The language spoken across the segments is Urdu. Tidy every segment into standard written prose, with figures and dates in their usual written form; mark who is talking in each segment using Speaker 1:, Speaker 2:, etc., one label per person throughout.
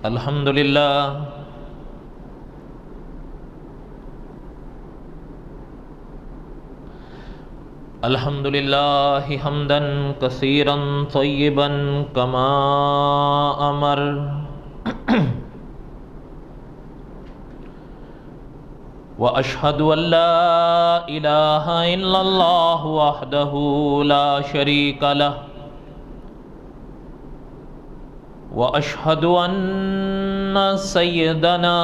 Speaker 1: الحمدللہ الحمدللہ حمدا کثیرا طیبا کما امر واشہد ان لا الہ الا اللہ وحدہ لا شریک لہ واشہد ان سیدنا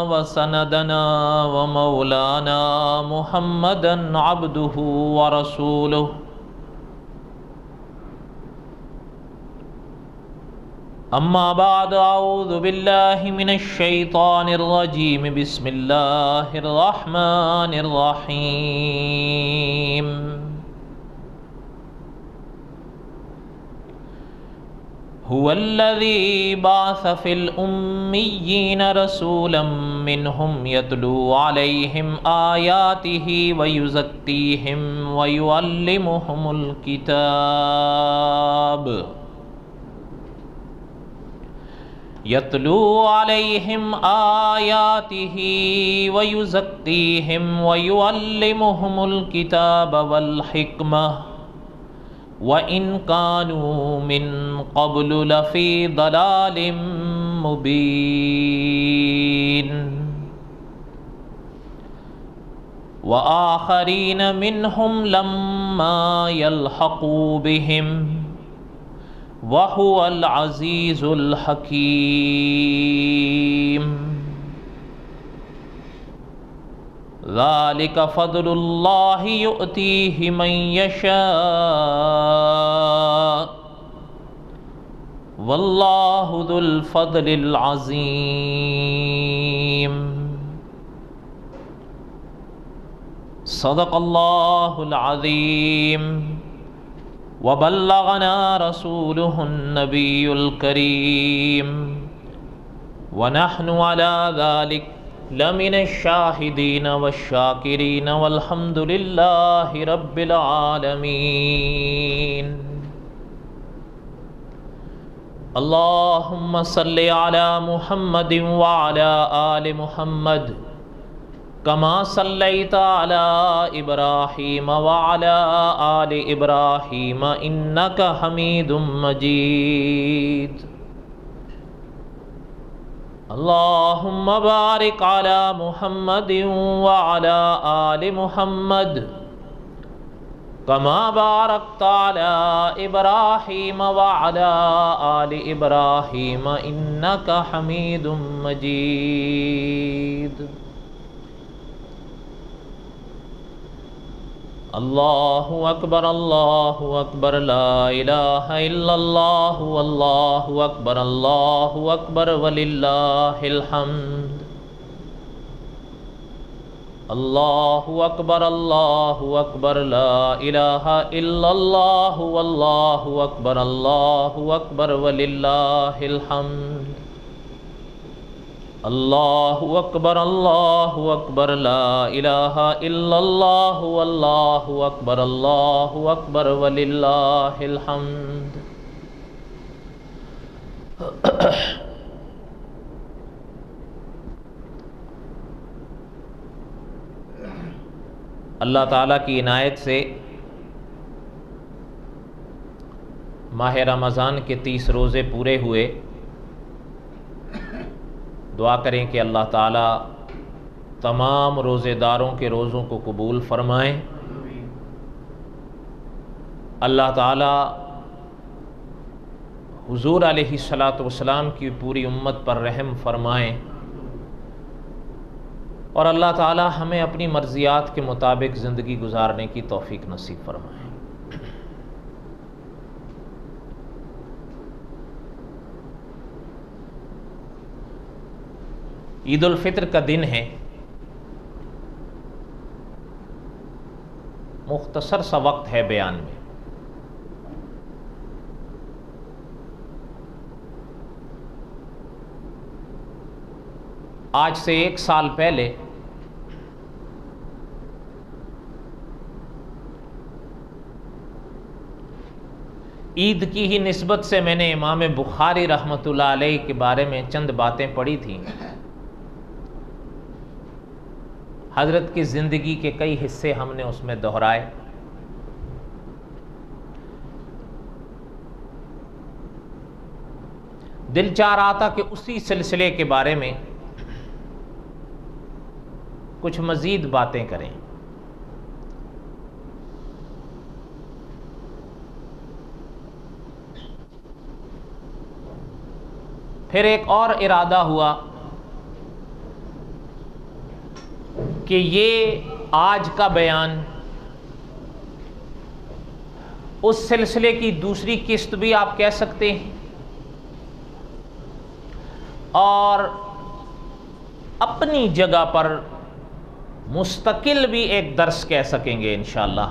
Speaker 1: وسندنا ومولانا محمدا عبدہ ورسولہ اما بعد اعوذ باللہ من الشیطان الرجیم بسم اللہ الرحمن الرحیم هو الذي بعث في الأميين رسولا منهم يتلو عليهم آياته ويزكيهم ويعلمهم الكتاب يتلو عليهم آياته ويزكيهم ويعلمهم الكتاب والحكمة وَإِن كَانُوا مِن قَبْلُ لَفِي ضَلَالٍ مُبِينٍ وَآخَرِينَ مِنْهُمْ لَمَّا يَلْحَقُوا بِهِمْ وَهُوَ الْعَزِيزُ الْحَكِيمُ ذَلِكَ فَضْلُ اللَّهِ يُؤْتِيهِ مَن يَشَاءُ وَاللَّهُ ذُو الْفَضْلِ الْعَظِيمِ صدق الله العظيم وبلغنا رسوله النبي الكريم ونحن على ذلك لمن الشاہدین والشاکرین والحمد للہ رب العالمین اللہم صلی علی محمد وعلی آل محمد کما صلیت علی ابراہیم وعلی آل ابراہیم انک حمید مجید اللہم بارک علی محمد وعلی آل محمد کما بارکت علی ابراہیم وعلی آل ابراہیم انک حمید مجید اللہ اکبر لا الہ الا اللہ واللہ اکبر وللہ الحمد اللہ اکبر لا الہ الا اللہ واللہ اکبر وللہ الحمد اللہ اکبر لا الہ الا اللہ واللہ اکبر وللہ الحمد اللہ تعالیٰ کی عنایت سے ماہ رمضان کے 30 روزے پورے ہوئے۔ دعا کریں کہ اللہ تعالیٰ تمام روزے داروں کے روزوں کو قبول فرمائیں۔ اللہ تعالیٰ حضور علیہ الصلاۃ والسلام کی پوری امت پر رحم فرمائیں، اور اللہ تعالیٰ ہمیں اپنی مرضیات کے مطابق زندگی گزارنے کی توفیق نصیب فرمائیں۔ عید الفطر کا دن ہے، مختصر سا وقت ہے بیان میں۔ آج سے 1 سال پہلے عید کی ہی نسبت سے میں نے امام بخاری رحمۃ اللہ علیہ کے بارے میں چند باتیں پڑھی تھیں۔ حضرت کی زندگی کے کئی حصے ہم نے اس میں دہرائے۔ دل چاہ رہا تھا کہ اسی سلسلے کے بارے میں کچھ مزید باتیں کریں۔ پھر ایک اور ارادہ ہوا کہ یہ آج کا بیان اس سلسلے کی دوسری قسط بھی آپ کہہ سکتے ہیں، اور اپنی جگہ پر مستقل بھی ایک درس کہہ سکیں گے انشاءاللہ۔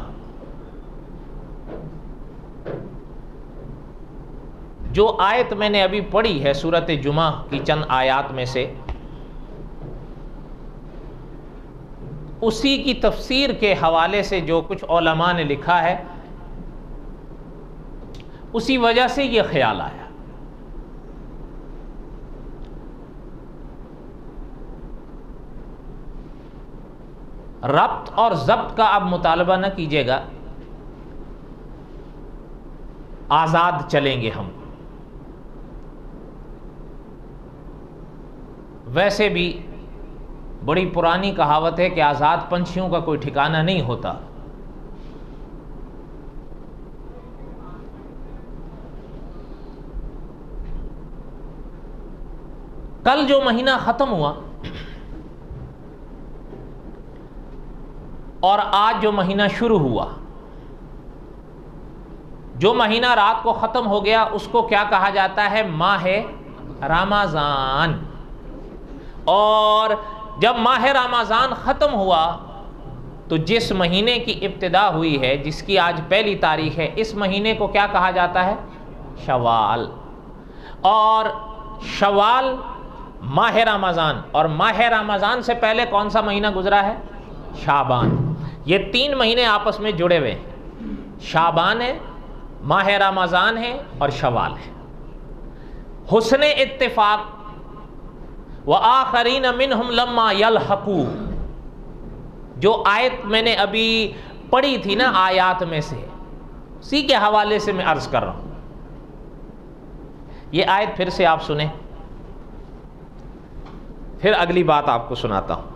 Speaker 1: جو آیت میں نے ابھی پڑھی ہے سورۃ جمعہ کی چند آیات میں سے، اسی کی تفسیر کے حوالے سے جو کچھ علماء نے لکھا ہے، اسی وجہ سے یہ خیال آیا۔ ربط اور ضبط کا اب مطالبہ نہ کیجیے گا، آزاد چلیں گے ہم۔ ویسے بھی بڑی پرانی کہاوت ہے کہ آزاد پنچھیوں کا کوئی ٹھکانہ نہیں ہوتا۔ کل جو مہینہ ختم ہوا اور آج جو مہینہ شروع ہوا، جو مہینہ رات کو ختم ہو گیا اس کو کیا کہا جاتا ہے؟ ماہ رمضان۔ اور جب ماہ رمضان ختم ہوا تو جس مہینے کی ابتدا ہوئی ہے، جس کی آج پہلی تاریخ ہے، اس مہینے کو کیا کہا جاتا ہے؟ شوال۔ اور شوال ماہ رمضان، اور ماہ رمضان سے پہلے کون سا مہینہ گزرا ہے؟ شعبان۔ یہ تین مہینے آپس میں جڑے ہوئے ہیں، شعبان ہے، ماہ رمضان ہے اور شوال ہے۔ حسن اتفاق وآخرین منہم لما یلحقوا، جو آیت میں نے ابھی پڑھی تھی نا آیات میں سے، اسی کے حوالے سے میں عرض کر رہا ہوں۔ یہ آیت پھر سے آپ سنیں، پھر اگلی بات آپ کو سناتا ہوں،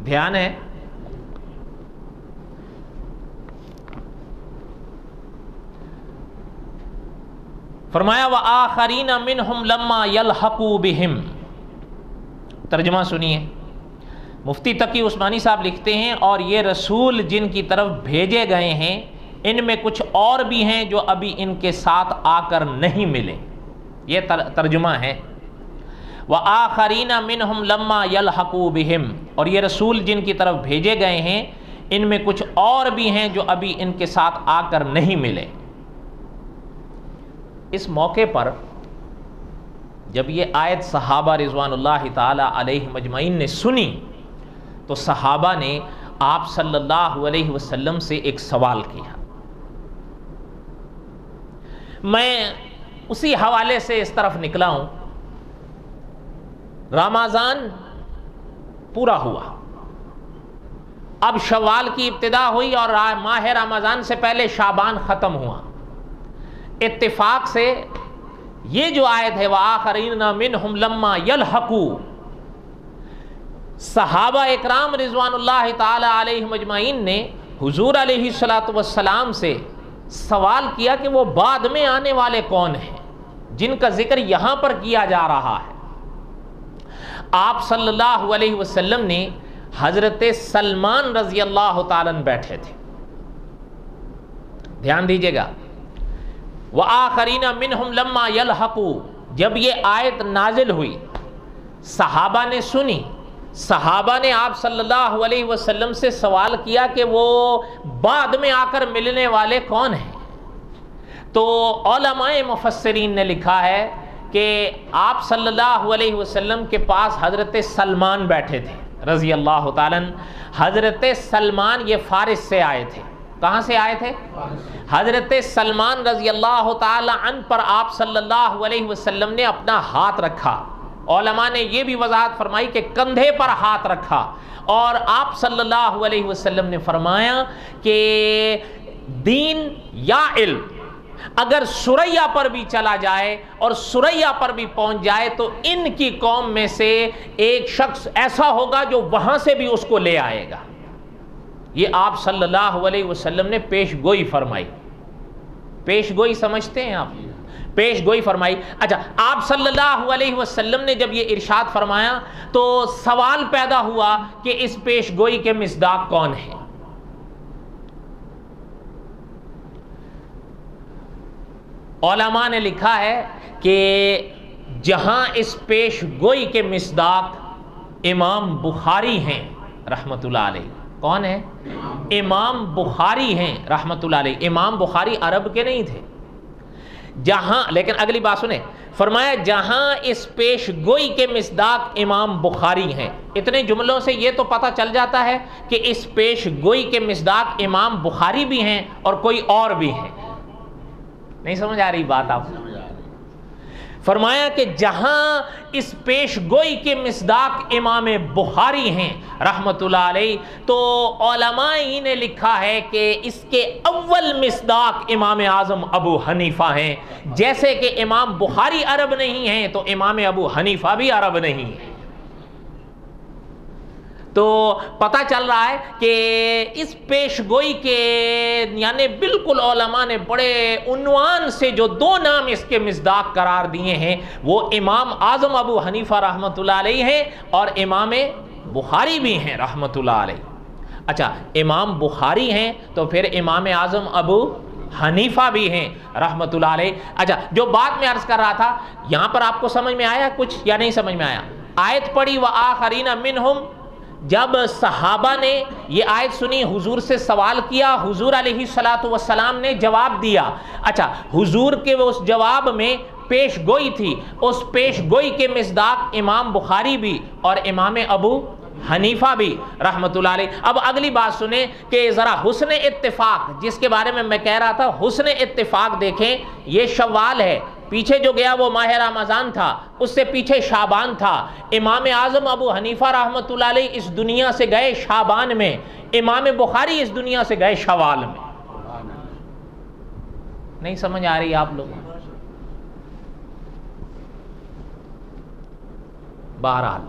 Speaker 1: دھیان ہے۔ فرمایا وآخرین منہم لما یلحقوا بہم۔ ترجمہ سنیے، مفتی تقی عثمانی صاحب لکھتے ہیں، اور یہ رسول جن کی طرف بھیجے گئے ہیں ان میں کچھ اور بھی ہیں جو ابھی ان کے ساتھ آ کر نہیں ملے۔ یہ ترجمہ ہے، وآخرین منہم لما یلحقوا بہم، اور یہ رسول جن کی طرف بھیجے گئے ہیں ان میں کچھ اور بھی ہیں جو ابھی ان کے ساتھ آ کر نہیں ملے۔ اس موقع پر جب یہ آیت صحابہ رضوان اللہ تعالی علیہ مجمعین نے سنی تو صحابہ نے آپ صلی اللہ علیہ وسلم سے ایک سوال کیا۔ میں اسی حوالے سے اس طرف نکلا ہوں۔ رمضان پورا ہوا، اب شوال کی ابتدا ہوئی اور ماہ رمضان سے پہلے شعبان ختم ہوا۔ اتفاق سے یہ جو آیت ہے وآخرین منہم لما یلحقوا، صحابہ اکرام رضوان اللہ تعالی علیہ مجمعین نے حضور علیہ الصلوۃ والسلام سے سوال کیا کہ وہ بعد میں آنے والے کون ہیں جن کا ذکر یہاں پر کیا جا رہا ہے۔ آپ صلی اللہ علیہ وسلم نے حضرت سلمان رضی اللہ تعالیٰ عنہ بیٹھے تھے، دھیان دیجیے گا، وآخرین منہم لما یلحقوا، جب یہ آیت نازل ہوئی صحابہ نے سنی، صحابہ نے آپ صلی اللہ علیہ وسلم سے سوال کیا کہ وہ بعد میں آ کر ملنے والے کون ہیں۔ تو علماء مفسرین نے لکھا ہے کہ آپ صلی اللہ علیہ وسلم کے پاس حضرت سلمان بیٹھے تھے رضی اللہ تعالیٰ عنہ۔ حضرت سلمان یہ فارس سے آئے تھے۔ کہاں سے آئے تھے؟ حضرت سلمان رضی اللہ تعالی عنہ پر آپ صلی اللہ علیہ وسلم نے اپنا ہاتھ رکھا. علماء نے یہ بھی وضاحت فرمائی کہ کندھے پر ہاتھ رکھا, اور آپ صلی اللہ علیہ وسلم نے فرمایا کہ دین یا علم اگر سریا پر بھی چلا جائے اور سریا پر بھی پہنچ جائے تو ان کی قوم میں سے ایک شخص ایسا ہوگا جو وہاں سے بھی اس کو لے آئے گا. یہ آپ صلی اللہ علیہ وسلم نے پیش گوئی فرمائی. پیش گوئی سمجھتے ہیں آپ؟ پیش گوئی فرمائی. اچھا, آپ صلی اللہ علیہ وسلم نے جب یہ ارشاد فرمایا تو سوال پیدا ہوا کہ اس پیش گوئی کے مصداق کون ہے؟ علماء نے لکھا ہے کہ جہاں اس پیش گوئی کے مصداق امام بخاری ہیں رحمت اللہ علیہ. کون ہے؟ امام بخاری ہیں رحمت اللہ علیہ. امام بخاری عرب کے نہیں تھے. جہاں, لیکن اگلی بات سنیں, فرمایا جہاں اس پیش گوئی کے مصداق امام بخاری ہیں. اتنے جملوں سے یہ تو پتہ چل جاتا ہے کہ اس پیش گوئی کے مصداق امام بخاری بھی ہیں اور کوئی اور بھی ہیں. نہیں سمجھ آ رہی بات آپ؟ فرمایا کہ جہاں اس پیش گوئی کے مصداق امام بخاری ہیں رحمت اللہ علیہ, تو علماء ہی نے لکھا ہے کہ اس کے اول مصداق امام اعظم ابو حنیفہ ہیں. جیسے کہ امام بخاری عرب نہیں ہیں تو امام ابو حنیفہ بھی عرب نہیں ہیں. تو پتہ چل رہا ہے کہ اس پیش گوئی کے یعنی بالکل علماء نے بڑے عنوان سے جو دو نام اس کے مصداق قرار دیے ہیں وہ امام اعظم ابو حنیفہ رحمۃ اللہ علیہ ہیں اور امام بخاری بھی ہیں رحمۃ اللہ علیہ. اچھا, امام بخاری ہیں تو پھر امام اعظم ابو حنیفہ بھی ہیں رحمۃ اللہ علیہ. اچھا, جو بات میں عرض کر رہا تھا, یہاں پر آپ کو سمجھ میں آیا کچھ یا نہیں سمجھ میں آیا؟ آیت پڑھی وآخرین منہم, جب صحابہ نے یہ آیت سنی, حضور سے سوال کیا, حضور علیہ السلام نے جواب دیا. اچھا, حضور کے اس جواب میں پیش گوئی تھی, اس پیش گوئی کے مصداق امام بخاری بھی اور امام ابو حنیفہ بھی رحمت اللہ علیہ. اب اگلی بات سنیں کہ ذرا حسن اتفاق, جس کے بارے میں میں کہہ رہا تھا, حسن اتفاق دیکھیں. یہ شوال ہے, پیچھے جو گیا وہ ماہ رمضان تھا, اس سے پیچھے شعبان تھا. امام اعظم ابو حنیفہ رحمۃ اللہ علیہ اس دنیا سے گئے شعبان میں, امام بخاری اس دنیا سے گئے شوال میں. نہیں سمجھ آ رہی آپ لوگوں؟ بہرحال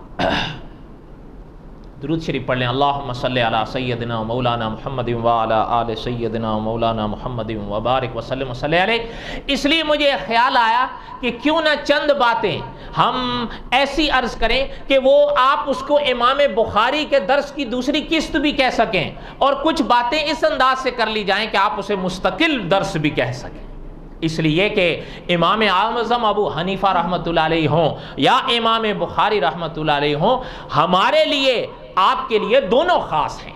Speaker 1: درود شریف پڑھ لیں. اللہم صلی علی سیدنا مولانا محمد وعلی آل سیدنا مولانا محمد وبارک وسلم وصلی علیہ. اس لیے مجھے خیال آیا کہ کیوں نہ چند باتیں ہم ایسی عرض کریں کہ وہ آپ اس کو امام بخاری کے درس کی دوسری قسط بھی کہہ سکیں, اور کچھ باتیں اس انداز سے کر لی جائیں کہ آپ اسے مستقل درس بھی کہہ سکیں. اس لیے کہ امام اعظم ابو حنیفہ رحمۃ اللہ علیہ ہوں یا امام بخاری رحمۃ اللہ علیہ ہوں, ہمارے لیے آپ کے لیے دونوں خاص ہیں.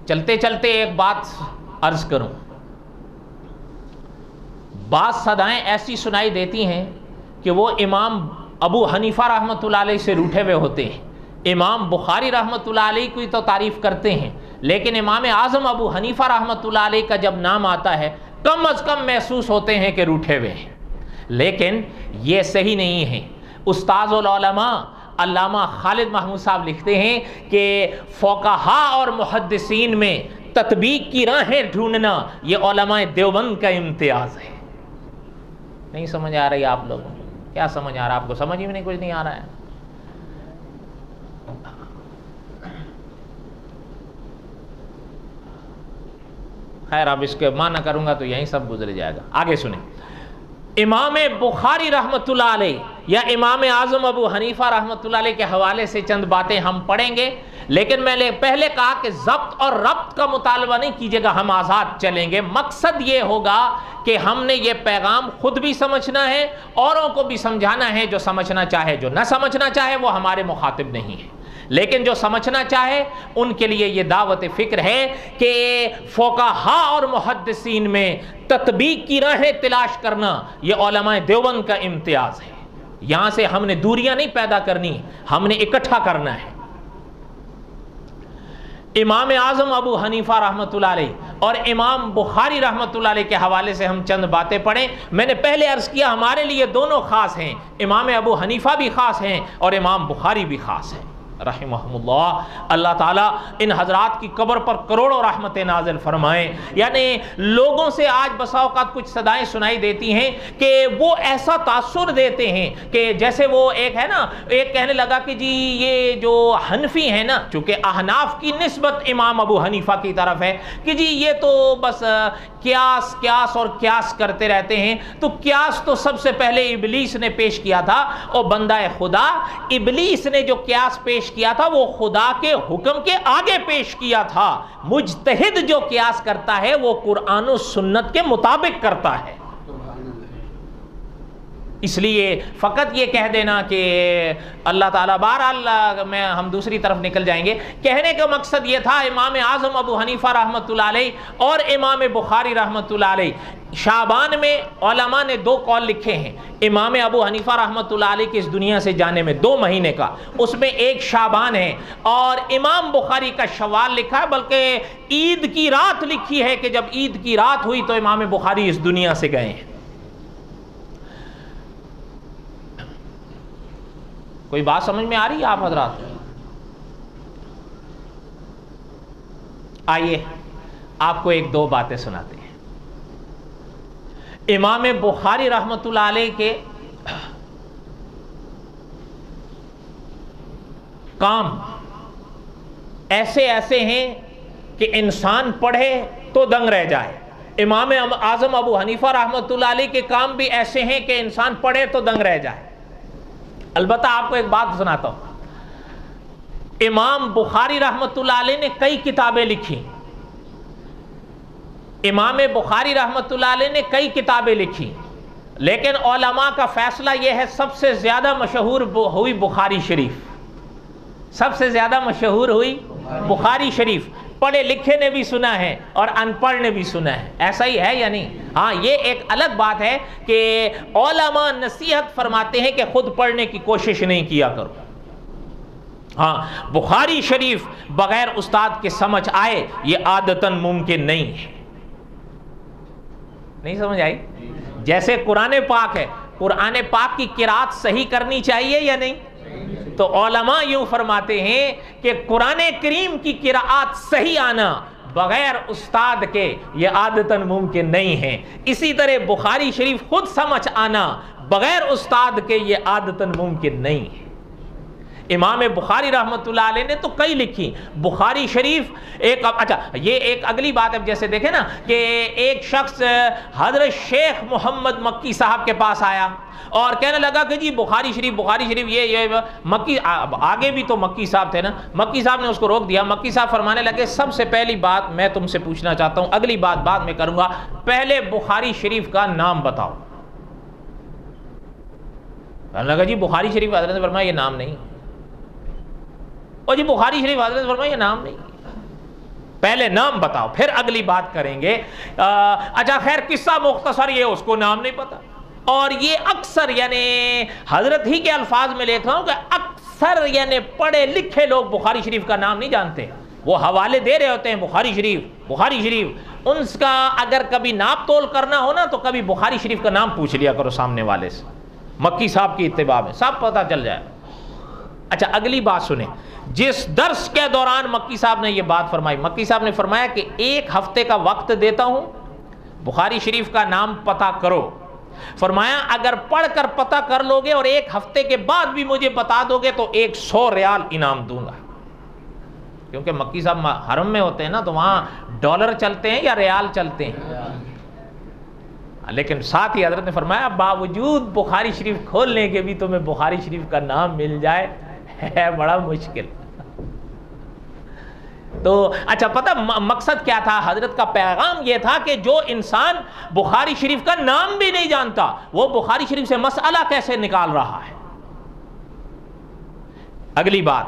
Speaker 1: چلتے چلتے ایک بات عرض کروں. بعض صدائیں ایسی سنائی دیتی ہیں کہ وہ امام ابو حنیفہ رحمۃ اللہ علیہ سے روٹھے ہوئے ہوتے ہیں, امام بخاری رحمۃ اللہ علیہ کی تو تعریف کرتے ہیں, لیکن امام اعظم ابو حنیفہ رحمۃ اللہ علیہ کا جب نام آتا ہے کم از کم محسوس ہوتے ہیں کہ روٹھے ہوئے ہیں. لیکن یہ صحیح نہیں ہے. استاذ العلماء علامہ خالد محمود صاحب لکھتے ہیں کہ فقہا اور محدثین میں تطبیق کی راہیں ڈھونڈنا یہ علماء دیوبند کا امتیاز ہے. نہیں سمجھ آ رہی آپ لوگوں کو؟ کیا سمجھ آ رہا ہے آپ کو؟ سمجھ ہی میں نہیں, کچھ نہیں آ رہا ہے. خیر اب اس کے معنی کروں گا تو یہیں سب گزر جائے گا. آگے سنیں. امام بخاری رحمۃ اللہ علیہ یا امام اعظم ابو حنیفہ رحمۃ اللہ علیہ کے حوالے سے چند باتیں ہم پڑھیں گے, لیکن میں نے پہلے کہا کہ ضبط اور ربط کا مطالبہ نہیں کیجیے گا, ہم آزاد چلیں گے. مقصد یہ ہوگا کہ ہم نے یہ پیغام خود بھی سمجھنا ہے, اوروں کو بھی سمجھانا ہے. جو سمجھنا چاہے, جو نہ سمجھنا چاہے وہ ہمارے مخاطب نہیں ہے, لیکن جو سمجھنا چاہے ان کے لیے یہ دعوت فکر ہے کہ فقہا اور محدثین میں تطبیق کی راہیں تلاش کرنا یہ علماء دیوبند کا امتیاز ہے. یہاں سے ہم نے دوریاں نہیں پیدا کرنی, ہم نے اکٹھا کرنا ہے. امام اعظم ابو حنیفہ رحمۃ اللہ علیہ اور امام بخاری رحمۃ اللہ علیہ کے حوالے سے ہم چند باتیں پڑھیں۔ میں نے پہلے عرض کیا ہمارے لیے دونوں خاص ہیں، امام ابو حنیفہ بھی خاص ہیں اور امام بخاری بھی خاص ہیں رحمہم اللہ۔ اللہ تعالیٰ ان حضرات کی قبر پر کروڑوں رحمتیں نازل فرمائیں۔ یعنی لوگوں سے آج بسا اوقات کچھ صدائیں سنائی دیتی ہیں کہ وہ ایسا تاثر دیتے ہیں کہ جیسے وہ ایک ہے نا، ایک کہنے لگا کہ جی یہ جو حنفی ہیں نا، چونکہ احناف کی نسبت امام ابو حنیفہ کی طرف ہے کہ جی یہ تو بس قیاس اور قیاس کرتے رہتے ہیں، تو قیاس تو سب سے پہلے ابلیس نے پیش کیا تھا۔ اور بندہ خدا ابلیس نے جو قیاس پیش کیا تھا وہ خدا کے حکم کے آگے پیش کیا تھا۔ مجتہد جو قیاس کرتا ہے وہ قرآن و سنت کے مطابق کرتا ہے۔ اس لیے فقط یہ کہہ دینا کہ اللہ تعالیٰ، بہرحال ہم دوسری طرف نکل جائیں گے۔ کہنے کا مقصد یہ تھا امام اعظم ابو حنیفہ رحمۃ اللہ علیہ اور امام بخاری رحمۃ اللہ علیہ، شعبان میں علماء نے 2 قول لکھے ہیں امام ابو حنیفہ رحمۃ اللہ علیہ کے اس دنیا سے جانے میں 2 مہینے کا، اس میں ایک شعبان ہے اور امام بخاری کا شوال لکھا ہے، بلکہ عید کی رات لکھی ہے کہ جب عید کی رات ہوئی تو امام بخاری اس دنیا سے گئے ہیں۔ کوئی بات سمجھ میں آ رہی ہے آپ حضرات؟ آئیے آپ کو 1-2 باتیں سناتے ہیں۔ امام بخاری رحمۃ اللہ علیہ کے کام ایسے ہیں کہ انسان پڑھے تو دنگ رہ جائے۔ امام اعظم ابو حنیفہ رحمۃ اللہ علیہ کے کام بھی ایسے ہیں کہ انسان پڑھے تو دنگ رہ جائے۔ البتہ آپ کو ایک بات سناتا ہوں، امام بخاری رحمۃ اللہ علیہ نے کئی کتابیں لکھی، امام بخاری رحمۃ اللہ علیہ نے کئی کتابیں لکھی، لیکن علماء کا فیصلہ یہ ہے سب سے زیادہ مشہور ہوئی بخاری شریف، سب سے زیادہ مشہور ہوئی بخاری شریف۔ پڑھے لکھے نے بھی سنا ہے اور ان پڑھ نے بھی سنا ہے، ایسا ہی ہے یا نہیں؟ ہاں، یہ ایک الگ بات ہے کہ علماء نصیحت فرماتے ہیں کہ خود پڑھنے کی کوشش نہیں کیا کرو۔ ہاں، بخاری شریف بغیر استاد کے سمجھ آئے یہ عادتاً ممکن نہیں ہے۔ نہیں سمجھ آئی؟ جیسے قرآن پاک ہے، قرآن پاک کی قرات صحیح کرنی چاہیے یا نہیں؟ تو علماء یوں فرماتے ہیں کہ قرآن کریم کی قرات صحیح آنا بغیر استاد کے یہ عادتاً ممکن نہیں ہے۔ اسی طرح بخاری شریف خود سمجھ آنا بغیر استاد کے یہ عادتاً ممکن نہیں ہے۔ امام بخاری رحمۃ اللہ علیہ نے تو کئی لکھی، بخاری شریف ایک، اچھا یہ ایک اگلی بات ہے، جیسے دیکھیں نا کہ ایک شخص حضرت شیخ محمد مکی صاحب کے پاس آیا اور کہنے لگا کہ جی بخاری شریف یہ مکی، آگے بھی تو مکی صاحب تھے نا، مکی صاحب نے اس کو روک دیا۔ مکی صاحب فرمانے لگے سب سے پہلی بات میں تم سے پوچھنا چاہتا ہوں، اگلی بات بعد میں کروں گا، پہلے بخاری شریف کا نام بتاؤ۔ کہنے لگا جی بخاری شریف، حضرت نے فرمایا یہ نام نہیں، اور جی بخاری شریف، حضرت نے فرمایا یہ نام نہیں، پہلے نام بتاؤ پھر اگلی بات کریں گے۔ اچھا خیر، قصہ مختصر، یہ اس کو نام نہیں پتا، اور یہ اکثر یعنی حضرت ہی کے الفاظ میں لکھ رہا ہوں کہ اکثر یعنی پڑھے لکھے لوگ بخاری شریف کا نام نہیں جانتے، وہ حوالے دے رہے ہوتے ہیں بخاری شریف، ان کا اگر کبھی ناپ تول کرنا ہو نا تو کبھی بخاری شریف کا نام پوچھ لیا کرو سامنے والے سے، مکی صاحب کی اتباع میں سب پتہ چل جائے۔ اچھا اگلی بات سنیں، جس درس کے دوران مکی صاحب نے یہ بات فرمائی، مکی صاحب نے فرمایا کہ 1 ہفتے کا وقت دیتا ہوں، بخاری شریف کا نام پتہ کرو۔ فرمایا اگر پڑھ کر پتہ کر لو گے اور 1 ہفتے کے بعد بھی مجھے بتا دو گے تو 100 ریال انعام دوں گا، کیونکہ مکی صاحب حرم میں ہوتے ہیں نا تو وہاں ڈالر چلتے ہیں یا ریال چلتے ہیں، لیکن ساتھ ہی حضرت نے فرمایا باوجود بخاری شریف کھولنے کے بھی تمہیں بخاری شریف کا نام مل جائے ہے بڑا مشکل۔ تو اچھا پتہ مقصد کیا تھا، حضرت کا پیغام یہ تھا کہ جو انسان بخاری شریف کا نام بھی نہیں جانتا وہ بخاری شریف سے مسئلہ کیسے نکال رہا ہے۔ اگلی بات،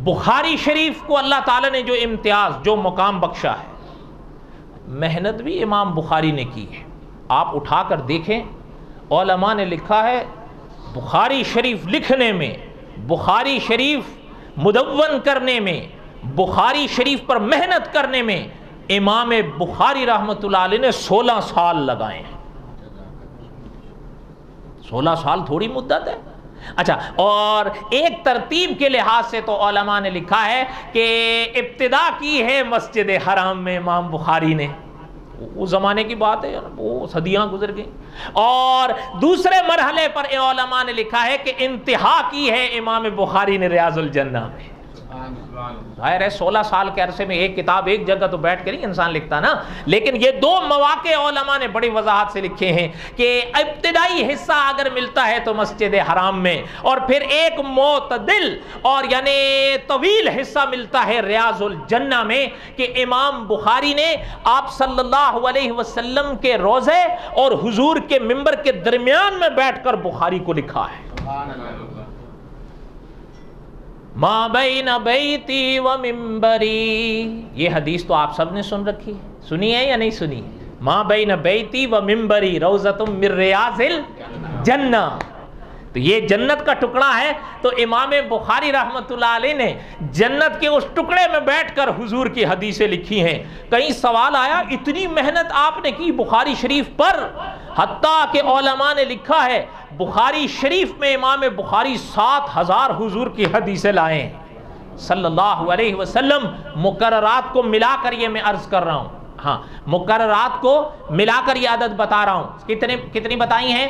Speaker 1: بخاری شریف کو اللہ تعالیٰ نے جو امتیاز، جو مقام بخشا ہے، محنت بھی امام بخاری نے کی ہے۔ آپ اٹھا کر دیکھیں، علماء نے لکھا ہے بخاری شریف لکھنے میں، بخاری شریف مدون کرنے میں بخاری شریف پر محنت کرنے میں امام بخاری رحمۃ اللہ علیہ نے 16 سال لگائے ہیں۔ 16 سال تھوڑی مدت ہے۔ اچھا، اور ایک ترتیب کے لحاظ سے تو علماء نے لکھا ہے کہ ابتدا کی ہے مسجد حرام میں امام بخاری نے، وہ زمانے کی بات ہے، وہ صدیاں گزر گئیں، اور دوسرے مرحلے پر علماء نے لکھا ہے کہ انتہا کی ہے امام بخاری نے ریاض الجنہ میں۔ ظاہر ہے 16 سال کے عرصے میں ایک کتاب ایک جگہ تو بیٹھ کر ہی انسان لکھتا نا، لیکن یہ دو مواقع علماء نے بڑی وضاحت سے لکھے ہیں کہ ابتدائی حصہ اگر ملتا ہے تو مسجد حرام میں، اور پھر ایک معتدل اور یعنی طویل حصہ ملتا ہے ریاض الجنہ میں، کہ امام بخاری نے آپ صلی اللہ علیہ وسلم کے روضے اور حضور کے منبر کے درمیان میں بیٹھ کر بخاری کو لکھا ہے۔ ما بین بیتی و منبری، یہ حدیث تو آپ سب نے سن رکھی ہے، سنی ہے یا نہیں سنی؟ ما بین بیتی و منبری روضۃ من ریاض الجنہ، تو یہ جنت کا ٹکڑا ہے، تو امام بخاری رحمۃ اللہ علیہ نے جنت کے اس ٹکڑے میں بیٹھ کر حضور کی حدیثیں لکھی ہیں۔ کئی سوال آیا اتنی محنت آپ نے کی بخاری شریف پر، حتیٰ کہ علماء نے لکھا ہے بخاری شریف میں امام بخاری 7000 حضور کی حدیثیں لائے ہیں صلی اللہ علیہ وسلم۔ مقررات کو ملا کر یہ میں عرض کر رہا ہوں، ہاں مقررات کو ملا کر یہ عدد بتا رہا ہوں، کتنی بتائی ہیں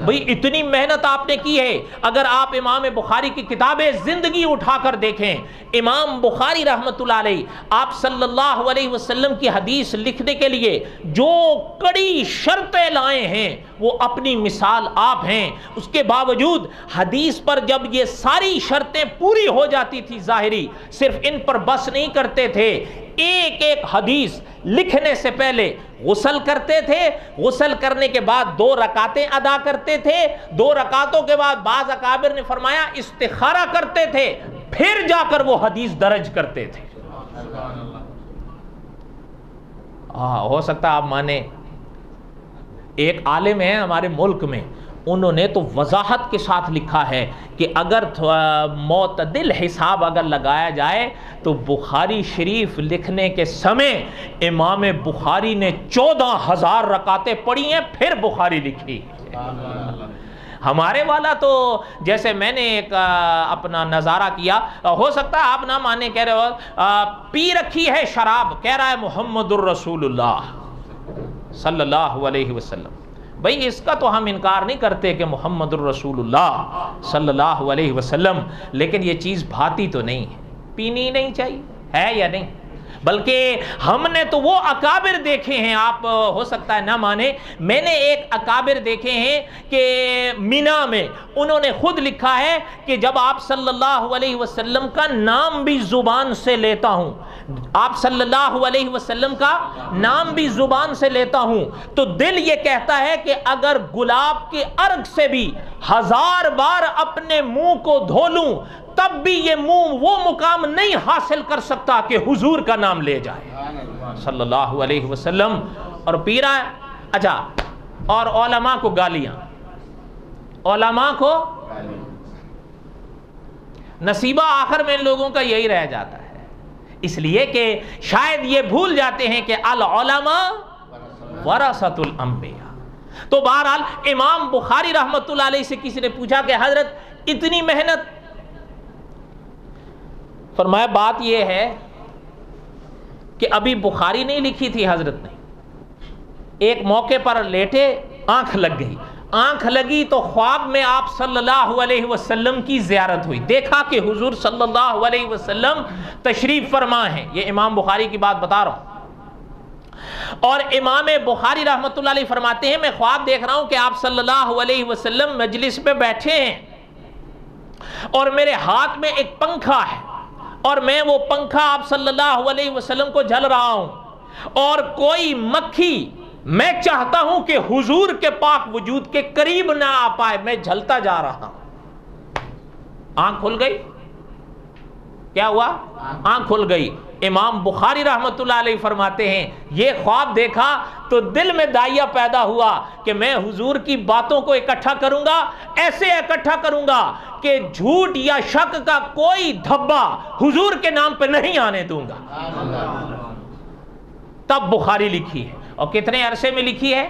Speaker 1: بھئی؟ اتنی محنت آپ نے کی ہے۔ اگر آپ امام بخاری کی کتاب زندگی اٹھا کر دیکھیں، امام بخاری رحمۃ اللہ علیہ آپ صلی اللہ علیہ وسلم کی حدیث لکھنے کے لیے جو کڑی شرطیں لائے ہیں وہ اپنی مثال آپ ہیں۔ اس کے باوجود حدیث پر جب یہ ساری شرطیں پوری ہو جاتی تھی ظاہری، صرف ان پر بس نہیں کرتے تھے، ایک ایک حدیث لکھنے سے پہلے غسل کرتے تھے، غسل کرنے کے بعد 2 رکعتیں ادا کرتے تھے، 2 رکعتوں کے بعد بعض اکابر نے فرمایا استخارہ کرتے تھے، پھر جا کر وہ حدیث درج کرتے تھے۔ ہو سکتا ہے آپ مانے، ایک عالم ہے ہمارے ملک میں، انہوں نے تو وضاحت کے ساتھ لکھا ہے کہ اگر معتدل حساب اگر لگایا جائے تو بخاری شریف لکھنے کے سمے امام بخاری نے 14000 رکعتیں پڑھی ہیں پھر بخاری لکھی۔ ہمارے والا تو جیسے میں نے ایک اپنا نظارہ کیا، ہو سکتا ہے آپ نہ مانے، کہہ رہے ہو پی رکھی ہے شراب، کہہ رہا ہے محمد الرسول اللہ صلی اللہ علیہ وسلم۔ بھئی اس کا تو ہم انکار نہیں کرتے کہ محمد الرسول اللہ صلی اللہ علیہ وسلم، لیکن یہ چیز بھاتی تو نہیں ہے، پینی نہیں چاہیے، ہے یا نہیں؟ بلکہ ہم نے تو وہ اکابر دیکھے ہیں، آپ ہو سکتا ہے نہ مانے، میں نے ایک اکابر دیکھے ہیں کہ مینا میں انہوں نے خود لکھا ہے کہ جب آپ صلی اللہ علیہ وسلم کا نام بھی زبان سے لیتا ہوں، آپ صلی اللہ علیہ وسلم کا نام بھی زبان سے لیتا ہوں تو دل یہ کہتا ہے کہ اگر گلاب کے عرق سے بھی 1000 بار اپنے منہ کو دھو لوں تب بھی یہ منہ وہ مقام نہیں حاصل کر سکتا کہ حضور کا نام لے جائے صلی اللہ علیہ وسلم۔ اور پیرا، اچھا، اور علماء کو گالیاں، علماء کو نصیبہ آخر میں ان لوگوں کا یہی رہ جاتا ہے، اس لیے کہ شاید یہ بھول جاتے ہیں کہ العلماء ورثۃ الانبیاء۔ تو بہرحال امام بخاری رحمۃ اللہ علیہ سے کسی نے پوچھا کہ حضرت اتنی محنت، فرمایا بات یہ ہے کہ ابھی بخاری نہیں لکھی تھی حضرت نے، ایک موقع پر لیٹے، آنکھ لگ گئی، آنکھ لگی تو خواب میں آپ صلی اللہ علیہ وسلم کی زیارت ہوئی، دیکھا کہ حضور صلی اللہ علیہ وسلم تشریف فرما ہیں، یہ امام بخاری کی بات بتا رہا ہوں۔ اور امام بخاری رحمۃ اللہ علیہ فرماتے ہیں میں خواب دیکھ رہا ہوں کہ آپ صلی اللہ علیہ وسلم مجلس میں بیٹھے ہیں اور میرے ہاتھ میں ایک پنکھا ہے اور میں وہ پنکھا آپ صلی اللہ علیہ وسلم کو جھل رہا ہوں، اور کوئی مکھی میں چاہتا ہوں کہ حضور کے پاک وجود کے قریب نہ آ پائے، میں جھلتا جا رہا ہوں۔ آنکھ کھل گئی، کیا ہوا؟ آنکھ کھل گئی، امام بخاری رحمۃ اللہ علیہ فرماتے ہیں یہ خواب دیکھا تو دل میں داعیہ پیدا ہوا کہ میں حضور کی باتوں کو اکٹھا کروں گا، ایسے اکٹھا کروں گا کہ جھوٹ یا شک کا کوئی دھبا حضور کے نام پہ نہیں آنے دوں گا۔ تب بخاری لکھی ہے، اور کتنے عرصے میں لکھی ہے؟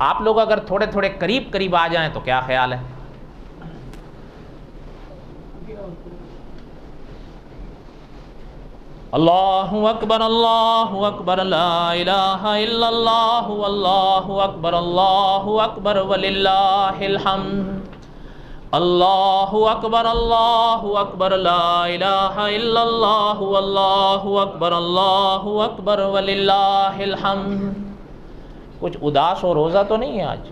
Speaker 1: آپ لوگ اگر تھوڑے تھوڑے قریب قریب آ جائیں تو کیا خیال ہے؟ اللہ اکبر اللہ اکبر لا الہ الا اللہ واللہ اکبر اللہ اکبر وللہ الحمد اللہ اکبر لا الہ الا اللہ واللہ اکبر وللہ الحمد۔ کچھ اداس اور روزہ تو نہیں ہے آج؟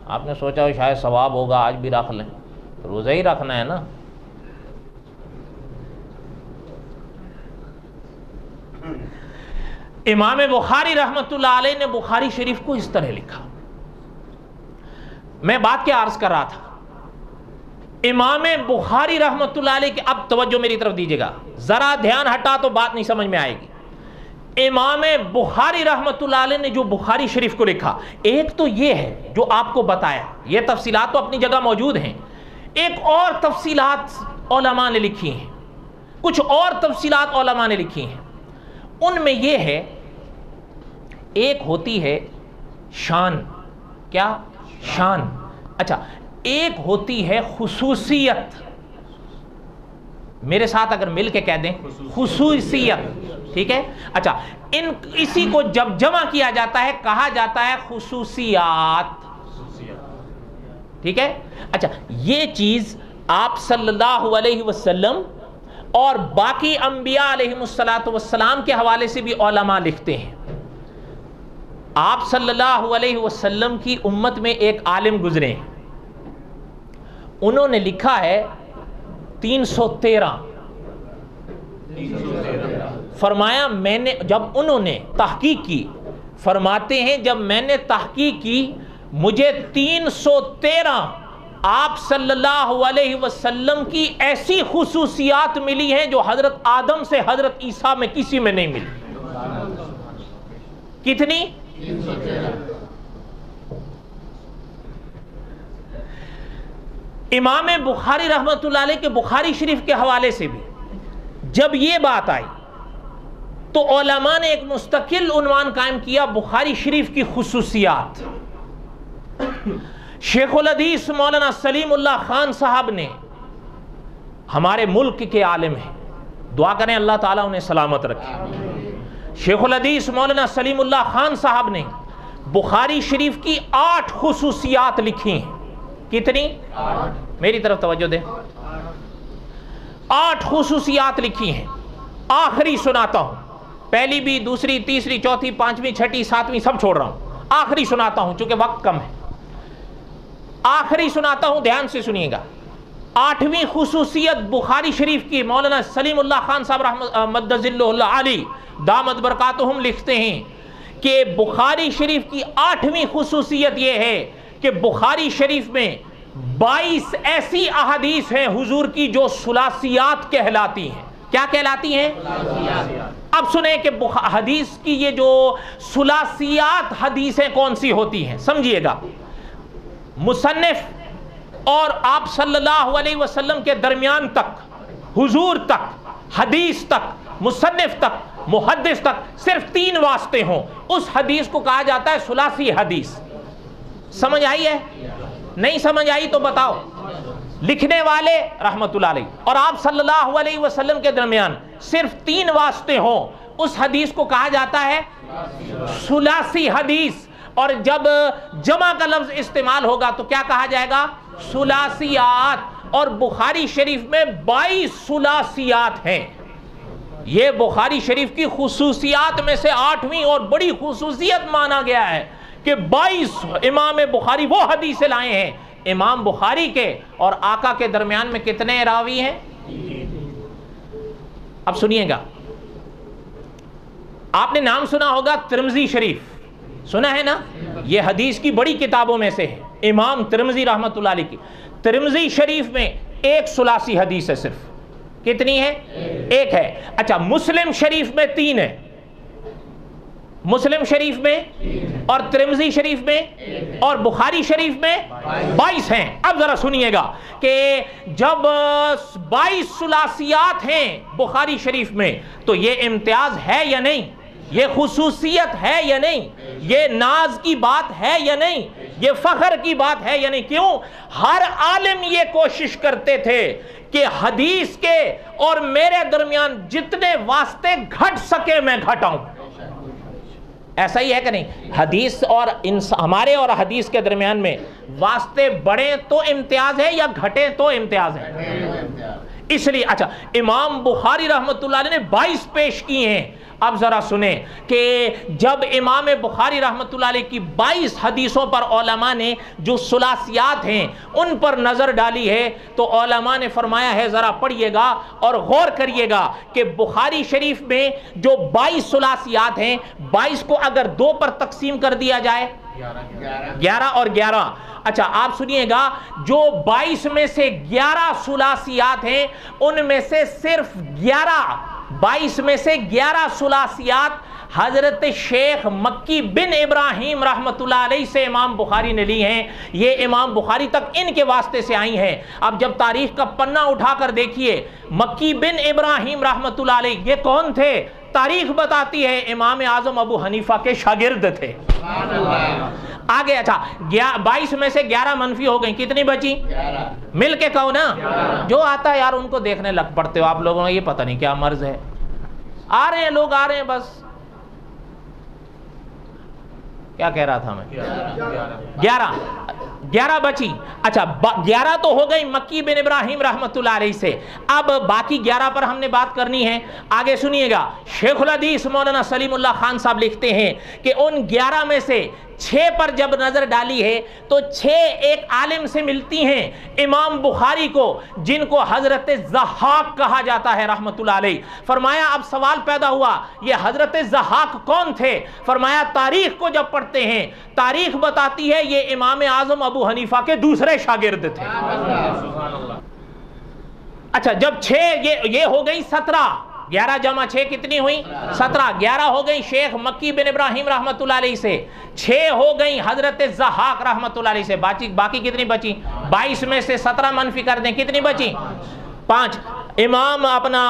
Speaker 1: آپ نے سوچا شاید ثواب ہوگا آج بھی رکھ لیں، روزہ ہی رکھنا ہے نا۔ امام بخاری رحمۃ اللہ علیہ نے بخاری شریف کو اس طرح لکھا۔ میں بات کیا عرض کر رہا تھا، امام بخاری رحمۃ اللہ علیہ کے، اب توجہ میری طرف دیجیے گا، ذرا دھیان ہٹا تو بات نہیں سمجھ میں آئے گی۔ امام بخاری رحمۃ اللہ علیہ نے جو بخاری شریف کو لکھا، ایک تو یہ ہے جو آپ کو بتایا، یہ تفصیلات تو اپنی جگہ موجود ہیں، ایک اور تفصیلات علماء نے لکھی ہیں، کچھ اور تفصیلات علماء نے لکھی ہیں۔ ان میں یہ ہے، ایک ہوتی ہے شان، کیا شان، اچھا ایک ہوتی ہے خصوصیت، میرے ساتھ اگر مل کے کہہ دیں خصوصیت، ٹھیک ہے، اچھا اسی کو جب جمع کیا جاتا ہے کہا جاتا ہے خصوصیات، ٹھیک ہے، اچھا یہ چیز آپ صلی اللہ علیہ وسلم اور باقی انبیاء علیہم السلام کے حوالے سے بھی علماء لکھتے ہیں۔ آپ صلی اللہ علیہ وسلم کی امت میں ایک عالم گزرے ہیں، انہوں نے لکھا ہے 313، فرمایا میں نے، جب انہوں نے تحقیق کی، فرماتے ہیں جب میں نے تحقیق کی مجھے 313 آپ صلی اللہ علیہ وسلم کی ایسی خصوصیات ملی ہیں جو حضرت آدم سے حضرت عیسیٰ میں کسی میں نہیں ملی۔ کتنی؟ امام بخاری رحمۃ اللہ علیہ کے بخاری شریف کے حوالے سے بھی جب یہ بات آئی تو علماء نے ایک مستقل عنوان قائم کیا، بخاری شریف کی خصوصیات۔ شیخ الحدیث مولانا سلیم اللہ خان صاحب نے، ہمارے ملک کے عالم ہیں، دعا کریں اللہ تعالیٰ انہیں سلامت رکھے، شیخ الحدیث مولانا سلیم اللہ خان صاحب نے بخاری شریف کی 8 خصوصیات لکھی ہیں۔ کتنی؟ میری طرف توجہ دیں، 8 خصوصیات لکھی ہیں۔ آخری سناتا ہوں، پہلی بھی، دوسری، تیسری، چوتھی، پانچویں، چھٹی، ساتویں سب چھوڑ رہا ہوں، آخری سناتا ہوں چونکہ وقت کم ہے، آخری سناتا ہوں، دھیان سے سنیے گا۔ 8ویں خصوصیت بخاری شریف کی، مولانا سلیم اللہ خان صاحب مدظ اللہ علی دامت برکاتہم لکھتے ہیں کہ بخاری شریف کی 8ویں خصوصیت یہ ہے کہ بخاری شریف میں 22 ایسی احادیث ہیں حضور کی جو ثلاثیات کہلاتی ہیں۔ کیا کہلاتی ہیں؟ اب سنیں کہ حدیث کی یہ جو ثلاثیات حدیثیں کون سی ہوتی ہیں، سمجھیے گا۔ مصنف اور آپ صلی اللہ علیہ وسلم کے درمیان تک، حضور تک، حدیث تک، مصنف تک، محدث تک صرف 3 واسطے ہوں، اس حدیث کو کہا جاتا ہے ثلاثی حدیث۔ سمجھ آئی ہے؟ نہیں سمجھ آئی تو بتاؤ۔ لکھنے والے رحمت اللہ علیہ اور آپ صلی اللہ علیہ وسلم کے درمیان صرف 3 واسطے ہوں، اس حدیث کو کہا جاتا ہے ثلاثی حدیث، اور جب جمع کا لفظ استعمال ہوگا تو کیا کہا جائے گا؟ ثلاثیات۔ اور بخاری شریف میں 22 ثلاثیات ہیں۔ یہ بخاری شریف کی خصوصیات میں سے 8ویں اور بڑی خصوصیت مانا گیا ہے کہ 22 امام بخاری وہ حدیثیں لائے ہیں۔ امام بخاری کے اور آقا کے درمیان میں کتنے راوی ہیں؟ اب سنیے گا، آپ نے نام سنا ہوگا ترمذی شریف، سنا ہے نا؟ یہ حدیث کی بڑی کتابوں میں سے ہے، امام ترمذی رحمت اللہ علیہ کی۔ ترمذی شریف میں ایک ثلاثی حدیث ہے صرف، کتنی ہے؟ ایک ہے۔ اچھا مسلم شریف میں 3 ہے، مسلم شریف میں اور ترمذی شریف میں اور بخاری شریف میں 22 ہیں۔ اب ذرا سنیے گا کہ جب 22 ثلاثیات ہیں بخاری شریف میں تو یہ امتیاز ہے یا نہیں؟ یہ خصوصیت ہے یا نہیں؟ یہ ناز کی بات ہے یا نہیں؟ یہ فخر کی بات ہے یا نہیں؟ کیوں؟ ہر عالم یہ کوشش کرتے تھے کہ حدیث کے اور میرے درمیان جتنے واسطے گھٹ سکے میں گھٹاؤں۔ ایسا ہی ہے کہ نہیں؟ حدیث اور ہمارے اور حدیث کے درمیان میں واسطے بڑھیں تو امتیاز ہے یا گھٹیں تو امتیاز ہے؟ اس لیے اچھا امام بخاری رحمۃ اللہ علیہ نے 22 پیش کیے ہیں۔ اب ذرا سنیں کہ جب امام بخاری رحمۃ اللہ علیہ کی 22 حدیثوں پر علماء نے جو ثلاثیات ہیں ان پر نظر ڈالی ہے تو علماء نے فرمایا ہے، ذرا پڑھیے گا اور غور کریے گا کہ بخاری شریف میں جو 22 ثلاثیات ہیں، 22 کو اگر 2 پر تقسیم کر دیا جائے 11 اور 11۔ اچھا آپ سنیے گا، جو 22 میں سے 11 ثلاثیات ہیں ان میں سے صرف 22 میں سے 11 ثلاثیات حضرت شیخ مکی بن ابراہیم رحمۃ اللہ علیہ سے امام بخاری نے لی ہیں۔ یہ امام بخاری تک ان کے واسطے سے آئی ہیں۔ اب جب تاریخ کا پنہ اٹھا کر دیکھیے، مکی بن ابراہیم رحمۃ اللہ علیہ یہ کون تھے؟ تاریخ بتاتی ہے امام اعظم ابو حنیفہ کے شاگرد تھے۔ آگے اچھا 22 میں سے 11 منفی ہو گئیں، کتنی بچی؟ مل کے کہو نا، جو آتا ہے یار ان کو دیکھنے لگ پڑتے ہو آپ لوگوں کو، یہ پتہ نہیں کیا مرض ہے، آ رہے ہیں لوگ آ رہے ہیں بس۔ کیا کہہ رہا تھا میں؟ 11 بچی۔ اچھا 11 تو ہو گئی مکی بن ابراہیم رحمۃ اللہ علیہ سے، اب باقی 11 پر ہم نے بات کرنی ہے۔ آگے سنیے گا، شیخ الحدیث مولانا سلیم اللہ خان صاحب لکھتے ہیں کہ ان 11 میں سے 6 پر جب نظر ڈالی ہے تو 6 ایک عالم سے ملتی ہیں امام بخاری کو، جن کو حضرت ضحاک کہا جاتا ہے رحمت اللہ علیہ۔ فرمایا اب سوال پیدا ہوا، یہ حضرت ضحاک کون تھے؟ فرمایا تاریخ کو جب پڑھتے ہیں تاریخ بتاتی ہے یہ امام اعظم ابو حنیفہ کے دوسرے شاگرد تھے۔ اچھا جب 6 یہ ہو گئی 17، 11 جمع 6 کتنی ہوئی؟ 17۔ 11 ہو گئی شیخ مکی بن ابراہیم رحمۃ اللہ علیہ سے، 6 ہو گئی حضرت ضحاک رحمۃ اللہ علیہ سے، باقی کتنی بچی؟ 22 میں سے 17 منفی کر دیں، کتنی بچی؟ 5۔ امام اپنا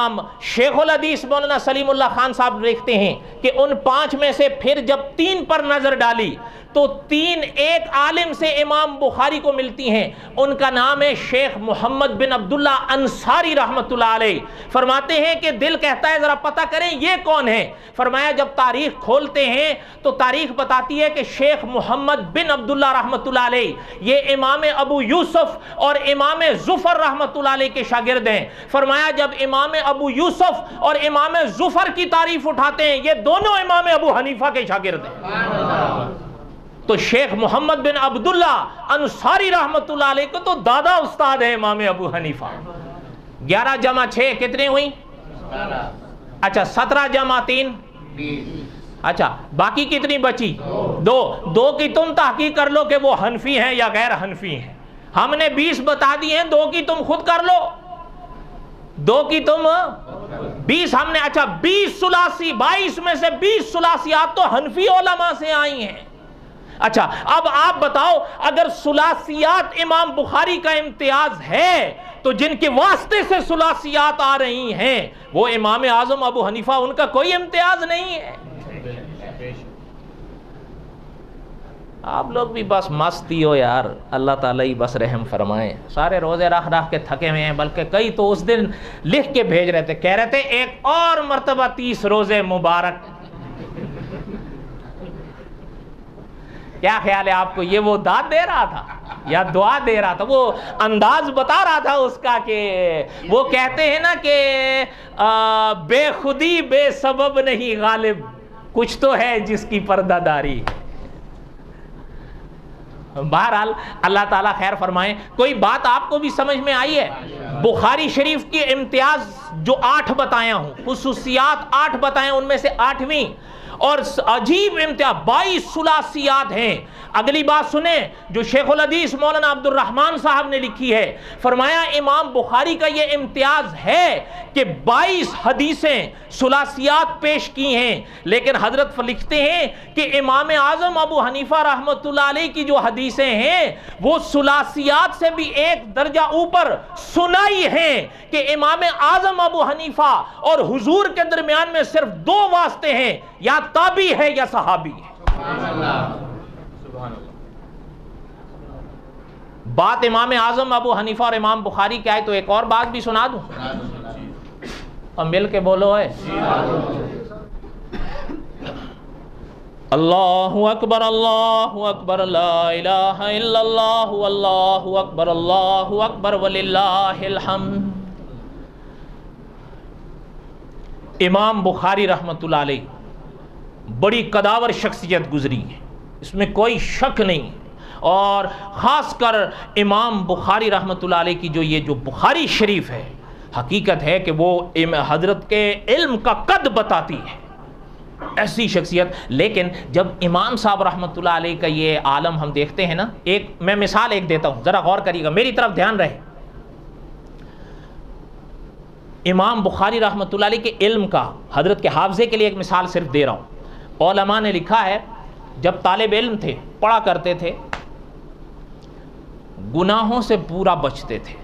Speaker 1: شیخ الحدیث مولانا سلیم اللہ خان صاحب لکھتے ہیں کہ ان 5 میں سے پھر جب 3 پر نظر ڈالی تو 3 ایک عالم سے امام بخاری کو ملتی ہیں، ان کا نام ہے شیخ محمد بن عبداللہ انصاری رحمت اللہ علیہ۔ فرماتے ہیں کہ دل کہتا ہے ذرا پتہ کریں یہ کون ہے؟ فرمایا جب تاریخ کھولتے ہیں تو تاریخ بتاتی ہے کہ شیخ محمد بن عبداللہ رحمت اللہ علیہ یہ امام ابو یوسف اور امام ظفر رحمت اللہ علیہ کے شاگرد ہیں۔ فرمایا جب امام ابو یوسف اور امام ظفر کی تعریف اٹھاتے ہیں یہ دونوں امام ابو حنیفہ کے شاگرد ہیں۔ تو شیخ محمد بن عبداللہ انصاری رحمت اللہ علیہ کو تو دادا استاد ہے امام ابو حنیفہ۔ 11 جمع 6 کتنی ہوئی؟ اچھا 17 جمع 3 اچھا باقی کتنی بچی؟ 2 کی تم تحقیق کر لو کہ وہ حنفی ہیں یا غیر حنفی ہیں۔ ہم نے 20 بتا دی ہیں، 2 کی تم خود کر لو، 2 کی تم 20 ہم نے۔ اچھا 20 ثلاثی، 22 میں سے 20 ثلاثیات تو حنفی علماء سے آئی ہیں۔ اچھا اب آپ بتاؤ اگر ثلاثیات امام بخاری کا امتیاز ہے تو جن کے واسطے سے ثلاثیات آ رہی ہیں وہ امام اعظم ابو حنیفہ، ان کا کوئی امتیاز نہیں ہے۔ آپ لوگ بھی بس مستی ہو یار، اللہ تعالیٰ ہی بس رحم فرمائیں۔ سارے روزے رکھ رکھ کے تھکے ہوئے ہیں، بلکہ کئی تو اس دن لکھ کے بھیج رہے تھے، کہہ رہے تھے ایک اور مرتبہ 30 روزے مبارک۔ کیا خیال ہے آپ کو؟ یہ وہ داد دے رہا تھا یا دعا دے رہا تھا؟ وہ انداز بتا رہا تھا اس کا کہ وہ کہتے ہیں نا کہ بے خودی بے سبب نہیں غالب، کچھ تو ہے جس کی پردہ داری۔ بہرحال اللہ تعالیٰ خیر فرمائیں۔ کوئی بات آپ کو بھی سمجھ میں آئی ہے؟ بخاری شریف کی امتیاز جو 8 بتایا ہوں، خصوصیات 8 بتائیں، ان میں سے 8ویں اور عجیب امتیاز 22 ثلاثیات ہیں۔ اگلی بات سنیں جو شیخ الحدیث مولانا عبد الرحمن صاحب نے لکھی ہے، فرمایا امام بخاری کا یہ امتیاز ہے کہ 22 حدیثیں ثلاثیات پیش کی ہیں، لیکن حضرت لکھتے ہیں کہ امام اعظم ابو حنیفہ رحمۃ اللہ علیہ کی جو حدیثیں ہیں وہ ثلاثیات سے بھی ایک درجہ اوپر سنائی ہیں، کہ امام اعظم ابو حنیفہ اور حضور کے درمیان میں صرف 2 واسطے ہیں، یا تابعی ہے یا صحابی ہے۔ بات امام اعظم ابو حنیفہ اور امام بخاری کیا ہے، تو ایک اور بات بھی سنا دوں، اور مل کے بولو ہے اللہ اکبر لا الہ الا اللہ اللہ اکبر وللہ الحمد۔ امام بخاری رحمۃ اللہ علیہ بڑی قداور شخصیت گزری ہے، اس میں کوئی شک نہیں، اور خاص کر امام بخاری رحمۃ اللہ علیہ کی جو بخاری شریف ہے، حقیقت ہے کہ وہ حضرت کے علم کا قد بتاتی ہے، ایسی شخصیت۔ لیکن جب امام صاحب رحمۃ اللہ علیہ کا یہ عالم ہم دیکھتے ہیں نا، میں مثال ایک دیتا ہوں، ذرا غور کریے گا، میری طرف دھیان رہے۔ امام بخاری رحمۃ اللہ علیہ کے علم کا، حضرت کے حافظے کے لیے ایک مثال صرف دے رہا ہوں۔ علماء نے لکھا ہے جب طالب علم تھے، پڑھا کرتے تھے، گناہوں سے پورا بچتے تھے۔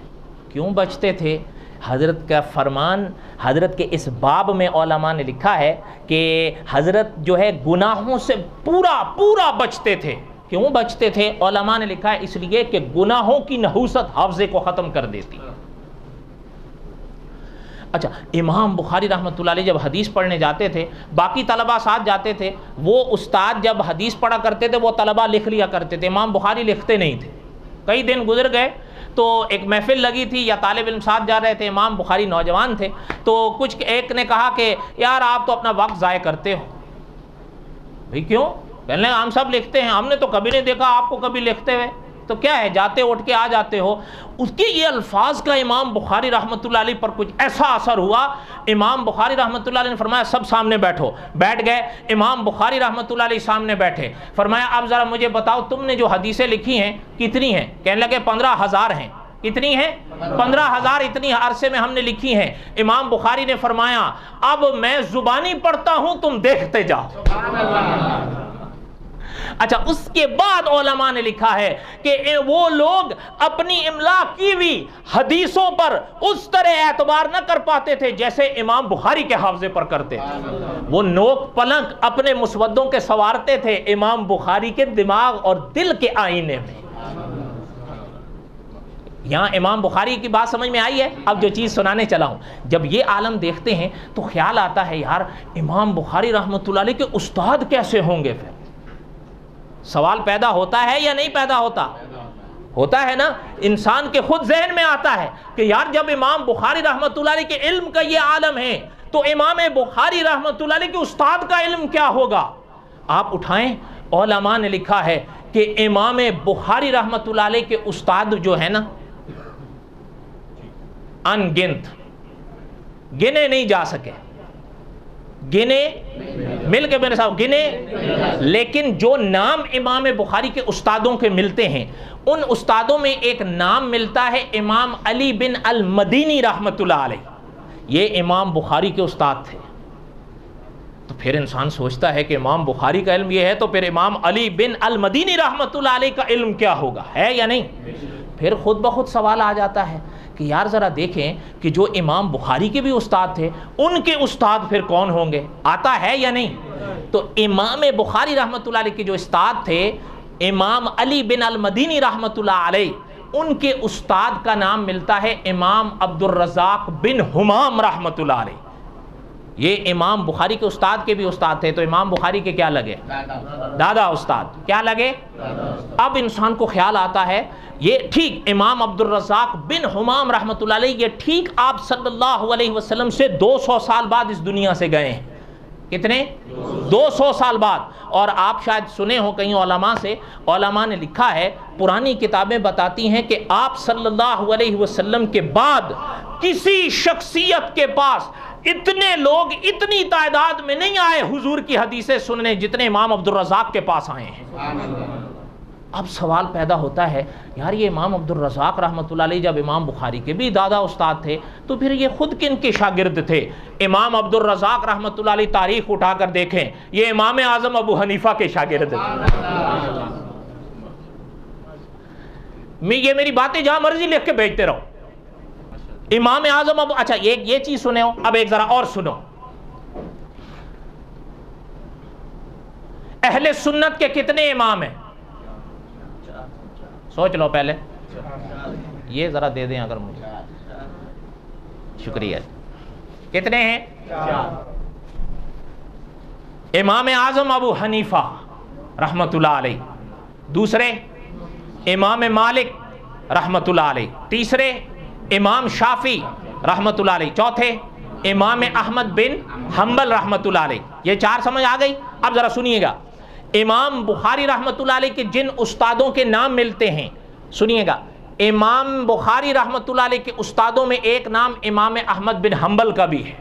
Speaker 1: کیوں بچتے تھے؟ حضرت کا فرمان، حضرت کے اس باب میں علماء نے لکھا ہے کہ حضرت جو ہے گناہوں سے پورا بچتے تھے۔ کیوں بچتے تھے؟ علماء نے لکھا ہے اس لیے کہ گناہوں کی نحوست حافظے کو ختم کر دیتی ہے۔ اچھا، امام بخاری رحمۃ اللہ علیہ جب حدیث پڑھنے جاتے تھے، باقی طلبہ ساتھ جاتے تھے، وہ استاد جب حدیث پڑھا کرتے تھے وہ طلبہ لکھ لیا کرتے تھے، امام بخاری لکھتے نہیں تھے۔ کئی دن گزر گئے تو ایک محفل لگی تھی یا طالب علم ساتھ جا رہے تھے، امام بخاری نوجوان تھے، تو ایک نے کہا کہ یار آپ تو اپنا وقت ضائع کرتے ہو۔ بھئی کیوں؟ کہنے لگے ہم سب لکھتے ہیں، ہم نے تو کبھی نہیں دیکھا آپ کو کبھی لکھتے ہوئے، تو کیا ہے جاتے اٹھ کے آ جاتے ہو۔ اس کے یہ الفاظ کا امام بخاری رحمۃ اللہ علیہ پر کچھ ایسا اثر ہوا، امام بخاری رحمۃ اللہ علیہ نے فرمایا سب سامنے بیٹھو۔ بیٹھ گئے، امام بخاری رحمۃ اللہ علیہ سامنے بیٹھے، فرمایا اب ذرا مجھے بتاؤ تم نے جو حدیثیں لکھی ہیں کتنی ہیں؟ کہنے لگے 15,000 ہیں۔ کتنی ہیں؟ 15,000 اتنی عرصے میں ہم نے لکھی ہیں۔ امام بخاری نے فرمایا اب میں زبانی پڑھتا ہوں، تم دیکھتے جاؤ۔ اچھا، اس کے بعد علماء نے لکھا ہے کہ وہ لوگ اپنی املا کی ہوئی حدیثوں پر اس طرح اعتبار نہ کر پاتے تھے جیسے امام بخاری کے حافظے پر کرتے تھے۔ وہ نوک پلنگ اپنے مسودوں کے سنوارتے تھے امام بخاری کے دماغ اور دل کے آئینے میں۔ یہاں امام بخاری کی بات سمجھ میں آئی ہے؟ اب جو چیز سنانے چلا ہوں، جب یہ عالم دیکھتے ہیں تو خیال آتا ہے یار امام بخاری رحمۃ اللہ علیہ کے استاد کیسے ہوں گے؟ پھر سوال پیدا ہوتا ہے یا نہیں پیدا ہوتا؟ ہوتا ہے نا، انسان کے خود ذہن میں آتا ہے کہ یار جب امام بخاری رحمۃ اللہ علیہ کے علم کا یہ عالم ہے تو امام بخاری رحمۃ اللہ علیہ کے استاد کا علم کیا ہوگا؟ آپ اٹھائیں، علماء نے لکھا ہے کہ امام بخاری رحمۃ اللہ علیہ کے استاد جو ہے نا ان گنت، گنے نہیں جا سکے، گنے مل کے میرے ساتھ گنے، لیکن جو نام امام بخاری کے استادوں کے ملتے ہیں ان استادوں میں ایک نام ملتا ہے امام علی بن المدینی رحمۃ اللہ علیہ، یہ امام بخاری کے استاد تھے۔ تو پھر انسان سوچتا ہے کہ امام بخاری کا علم یہ ہے تو پھر امام علی بن المدینی رحمۃ اللہ علیہ کا علم کیا ہوگا، ہے یا نہیں؟ پھر خود بخود سوال آ جاتا ہے کہ یار ذرا دیکھیں کہ جو امام بخاری کے بھی استاد تھے ان کے استاد پھر کون ہوں گے، آتا ہے یا نہیں؟ تو امام بخاری رحمۃ اللہ علیہ کے جو استاد تھے امام علی بن المدینی رحمۃ اللہ علیہ، ان کے استاد کا نام ملتا ہے امام عبد الرزاق بن حمام رحمۃ اللہ علیہ۔ یہ امام بخاری کے استاد کے بھی استاد تھے، تو امام بخاری کے کیا لگے؟ دادا استاد کیا لگے؟ اب انسان کو خیال آتا ہے یہ ٹھیک امام عبد الرزاق بن حمام رحمۃ اللہ علیہ یہ ٹھیک آپ صلی اللہ علیہ وسلم سے 200 سال بعد اس دنیا سے گئے ہیں۔ کتنے؟ 200 سال بعد۔ اور آپ شاید سنے ہو کہیں علماء سے، علماء نے لکھا ہے، پرانی کتابیں بتاتی ہیں کہ آپ صلی اللہ علیہ وسلم کے بعد کسی شخصیت کے پاس اتنے لوگ اتنی تعداد میں نہیں آئے حضور کی حدیثیں سننے جتنے امام عبدالرزاق کے پاس آئے ہیں۔ اب سوال پیدا ہوتا ہے یار یہ امام عبدالرزاق رحمۃ اللہ علیہ جب امام بخاری کے بھی دادا استاد تھے تو پھر یہ خود کن کے شاگرد تھے؟ امام عبدالرزاق رحمۃ اللہ علیہ تاریخ اٹھا کر دیکھیں، یہ امام اعظم ابو حنیفہ کے شاگرد تھے۔ یہ میری باتیں جہاں مرضی لکھ کے بھیجتے رہو۔ امام اعظم ابو، اچھا یہ چیز سنے ہو، اب ایک ذرا اور سنو۔ اہل سنت کے کتنے امام ہیں؟ سوچ لو پہلے، یہ ذرا دے دیں اگر مجھے، شکریہ۔ کتنے ہیں؟ امام اعظم ابو حنیفہ رحمت اللہ علیہ، دوسرے امام مالک رحمت اللہ علیہ، تیسرے امام شافعی رحمت اللہ علیہ، چوتھے امام احمد بن حنبل رحمت اللہ علیہ۔ یہ چار سمجھ آ گئی؟ اب ذرا سنیے گا، امام بخاری رحمت اللہ علیہ کے جن استادوں کے نام ملتے ہیں، سنیے گا، امام بخاری رحمت اللہ علیہ کے استادوں میں ایک نام امام احمد بن حنبل کا بھی ہے۔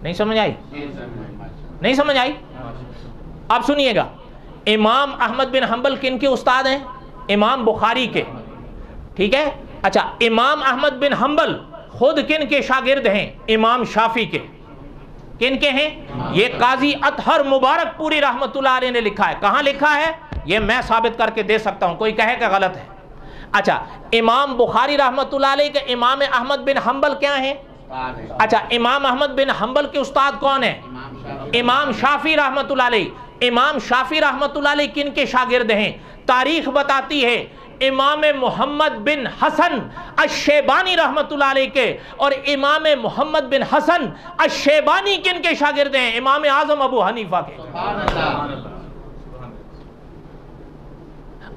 Speaker 1: نہیں سمجھ آئی؟ نہیں سمجھ آئی؟ اب سنیے گا، امام احمد بن حنبل کن کے استاد ہیں؟ امام بخاری کے، ٹھیک ہے؟ اچھا، امام احمد بن حنبل خود کن کے شاگرد ہیں؟ امام شافعی کے۔ کن کے ہیں؟ یہ قاضی اطہر مبارک پوری رحمت اللہ علیہ نے لکھا ہے۔ کہاں لکھا ہے؟ یہ میں ثابت کر کے دے سکتا ہوں، کوئی کہے کہ غلط ہے۔ اچھا، امام بخاری رحمت اللہ علیہ کے امام احمد بن حنبل کیا ہیں؟ اچھا، امام احمد بن حنبل کے استاد کون ہیں؟ امام شافعی رحمت اللہ علیہ۔ امام شافعی رحمت اللہ علیہ کن کے شاگرد ہیں؟ تاریخ بتاتی ہے امام محمد بن حسن الشیبانی رحمت اللہ علیہ کے، اور امام محمد بن حسن الشیبانی کن کے شاگرد ہیں؟ امام اعظم ابو حنیفہ کے۔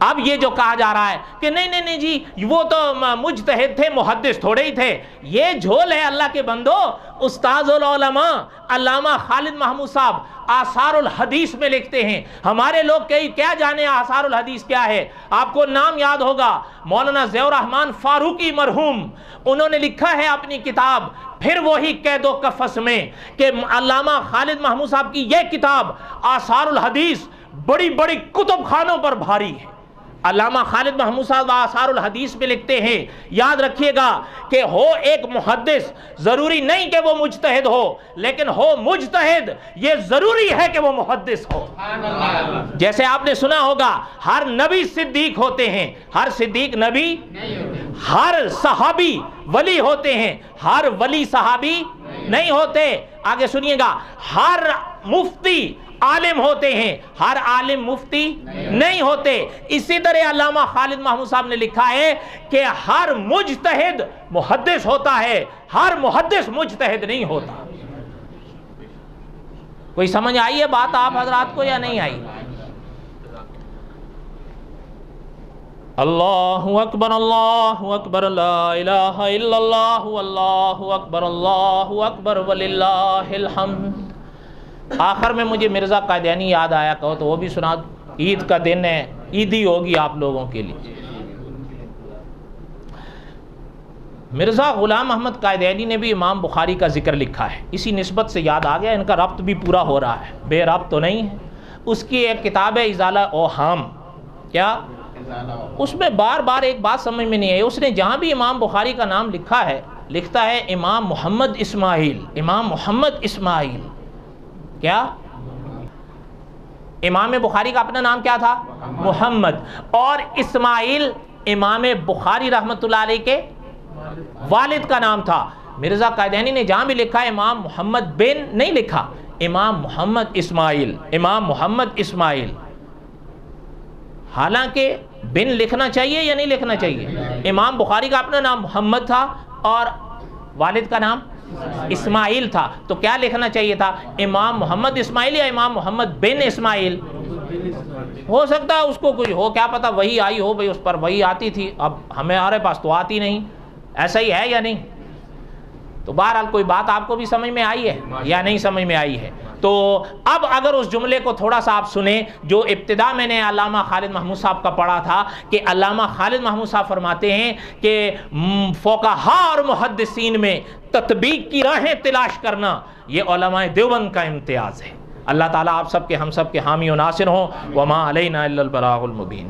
Speaker 1: اب یہ جو کہا جا رہا ہے کہ نہیں جی وہ تو مجتہد تھے، محدث تھوڑے ہی تھے، یہ جھول ہے اللہ کے بندو۔ استاذ العلماء علامہ خالد محمود صاحب آثار الحدیث میں لکھتے ہیں، ہمارے لوگ کیا جانے آثار الحدیث کیا ہے؟ آپ کو نام یاد ہوگا، مولانا ضیاء الرحمن فاروقی مرحوم، انہوں نے لکھا ہے اپنی کتاب پھر وہی قید و قفس میں کہ علامہ خالد محمود صاحب کی یہ کتاب آثار الحدیث بڑی بڑی کتب خانوں پر بھاری ہے۔ علامہ خالد محمود صاحب آثار الحدیث میں لکھتے ہیں، یاد رکھیے گا کہ ہو ایک محدث ضروری نہیں کہ وہ مجتہد ہو، لیکن ہو مجتہد یہ ضروری ہے کہ وہ محدث ہو۔ جیسے آپ نے سنا ہوگا ہر نبی صدیق ہوتے ہیں، ہر صدیق نبی، ہر صحابی ولی ہوتے ہیں، ہر ولی صحابی نہیں ہوتے۔ آگے سنیے گا، ہر مفتی عالم ہوتے ہیں، ہر عالم مفتی نہیں ہوتے۔ اسی طرح علامہ خالد محمود صاحب نے لکھا ہے کہ ہر مجتہد محدث ہوتا ہے، ہر محدث مجتہد نہیں ہوتا۔ کوئی سمجھ آئی ہے بات آپ حضرات کو یا نہیں آئی؟ اللہ اکبر، اللہ اکبر، لا الہ الا اللہ، اللہ اکبر، اللہ اکبر وللہ الحمد۔ آخر میں مجھے مرزا قادیانی یاد آیا، کہو تو وہ بھی سنا دو، عید کا دن ہے، عیدی ہوگی آپ لوگوں کے لیے۔ مرزا غلام احمد قادیانی نے بھی امام بخاری کا ذکر لکھا ہے، اسی نسبت سے یاد آ گیا، ان کا ربط بھی پورا ہو رہا ہے، بے ربط تو نہیں ہے۔ اس کی ایک کتاب ہے ازالہ اوہام، کیا؟ اس میں بار بار ایک بات سمجھ میں نہیں آئی، اس نے جہاں بھی امام بخاری کا نام لکھا ہے لکھتا ہے امام محمد اسماعیل، امام محمد اسماعیل۔ کیا؟ امام بخاری کا اپنا نام کیا تھا؟ محمد، اور اسماعیل امام بخاری رحمت اللہ علیہ کے والد کا نام تھا۔ مرزا قادیانی نے جہاں بھی لکھا ہے امام محمد بن نہیں لکھا، امام محمد اسماعیل، امام محمد اسماعیل۔ حالانکہ بن لکھنا چاہیے یا نہیں لکھنا چاہیے؟ امام بخاری کا اپنا نام محمد تھا اور والد کا نام اسماعیل تھا، تو کیا لکھنا چاہیے تھا؟ امام محمد اسماعیل یا امام محمد بن اسماعیل؟ ہو سکتا ہے اس کو کچھ ہو، کیا پتہ وہی آئی ہو، بھئی اس پر وہی آتی تھی، اب ہمارے پاس تو آتی نہیں، ایسا ہی ہے یا نہیں؟ تو بہرحال کوئی بات آپ کو بھی سمجھ میں آئی ہے یا نہیں سمجھ میں آئی ہے؟ تو اب اگر اس جملے کو تھوڑا سا آپ سنیں جو ابتدا میں نے علامہ خالد محمود صاحب کا پڑھا تھا، کہ علامہ خالد محمود صاحب فرماتے ہیں کہ فقہاء اور محدثین میں تطبیق کی راہیں تلاش کرنا یہ علماء دیوبند کا امتیاز ہے۔ اللہ تعالیٰ آپ سب کے ہم سب کے حامی و ناصر ہوں۔ وما علینا الا البلاغ المبین۔